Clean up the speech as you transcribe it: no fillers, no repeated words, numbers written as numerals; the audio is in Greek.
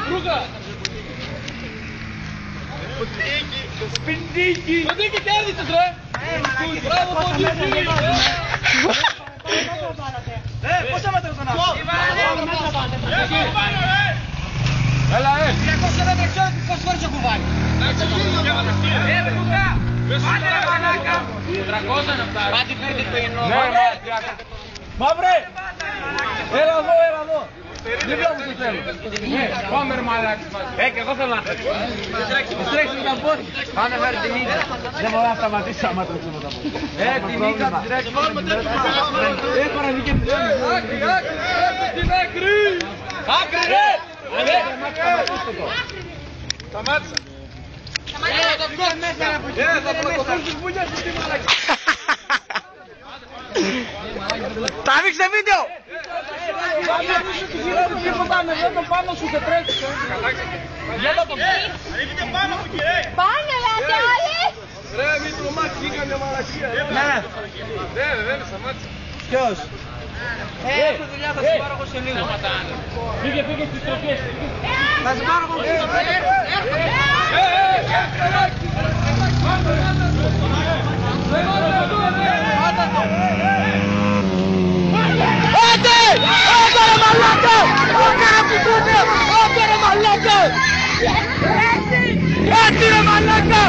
Ρούγα. Σπιντίκι. Σπιντίκι κέρδισες ρε. Μπράβο Ποντίκι. Πόσα μέτρα τον άφησε. Έλα 200 μέτρα ξέρω πόσες φορές έχω βάλει. Ρούγα. Άντε ρε μαλάκα. 400 να φτάρει. Πάτε φέρτε το γεννό. Μαύρε. Έλα εδώ. Δίπλα μου το θέλω. Πάμε ρε μαλάκες μας. Και εγώ θέλω να τρέξω. Τρέξω τα πόδια. Πάμε φέρει την ίδια. Δεν μπορώ να σταματήσω άμα τρέξουμε τα πόδια. Την ίδια θα τρέξουμε. Έπαρα δίκαια την ίδια. Άκρη, στην άκρη. Άκρη ρε. Σταμάτησα. Θα προκοπούν τις βουλιές του τη μαλάκια. Τα δείξτε βίντεο! Πάνω σου και τρέξεις. Πάνε λέτε όλοι! Ρε μη τρομάσεις, βγήκα μια μαλακία. Δεν σταμάτησα. Ποιος? Έχω δουλειά, θα σε πάρω εγώ σε λίγο. Πήγε στις τροφιές. Θα σε πάρω εγώ στις τροφιές. Άντε ρε μαλάκα! Άντε ρε μαλάκα! Έτσι ρε μαλάκα!